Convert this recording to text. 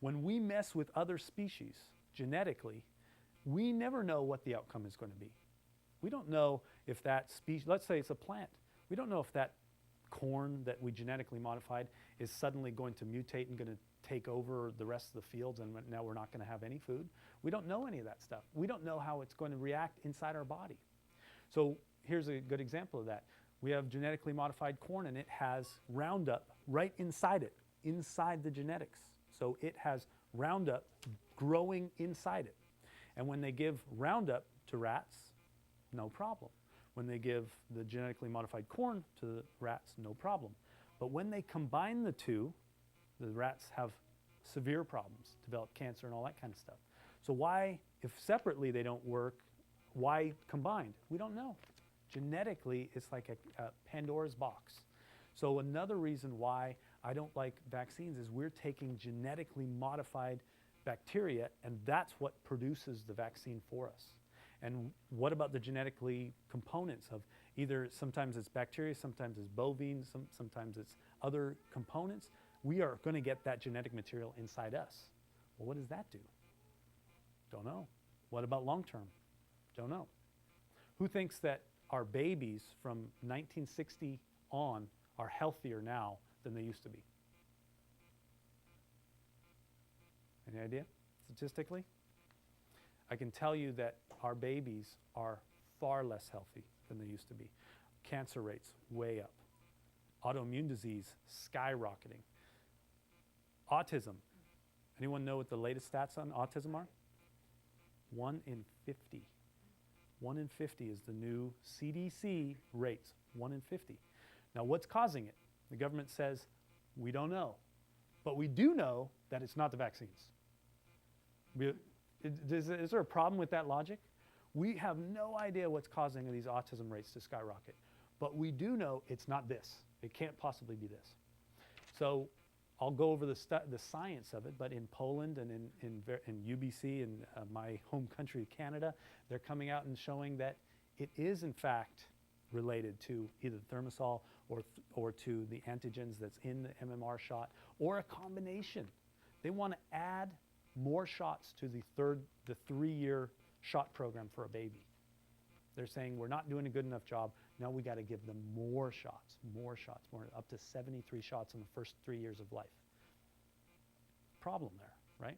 When we mess with other species genetically, we never know what the outcome is going to be. We don't know if that species, let's say it's a plant, we don't know if that corn that we genetically modified is suddenly going to mutate and going to take over the rest of the fields and now we're not going to have any food. We don't know any of that stuff. We don't know how it's going to react inside our body. So here's a good example of that. We have genetically modified corn and it has Roundup right inside it, inside the genetics. So it has Roundup growing inside it. And when they give Roundup to rats, no problem. When they give the genetically modified corn to the rats, no problem. But when they combine the two, the rats have severe problems, develop cancer and all that kind of stuff. So why, if separately they don't work, why combined? We don't know. Genetically, it's like a Pandora's box. So another reason why I don't like vaccines is we're taking genetically modified bacteria and that's what produces the vaccine for us. And what about the genetically components of either sometimes it's bacteria, sometimes it's bovine, sometimes it's other components? We are going to get that genetic material inside us. Well, what does that do? Don't know. What about long term? Don't know. Who thinks that our babies from 1960 on are healthier now than they used to be? Any idea statistically? I can tell you that our babies are far less healthy than they used to be. Cancer rates way up. Autoimmune disease skyrocketing. Autism. Anyone know what the latest stats on autism are? 1 in 50. 1 in 50 is the new CDC rates. 1 in 50. Now what's causing it? The government says, we don't know. But we do know that it's not the vaccines. Is there a problem with that logic? We have no idea what's causing these autism rates to skyrocket. But we do know it's not this. It can't possibly be this. So I'll go over the science of it, but in Poland and in UBC, in my home country, Canada, they're coming out and showing that it is in fact related to either Thimerosal or to the antigens that's in the MMR shot, or a combination. They want to add more shots to the 3-year shot program for a baby. They're saying we're not doing a good enough job. Now we got to give them more shots, up to 73 shots in the first 3 years of life. Problem there, right?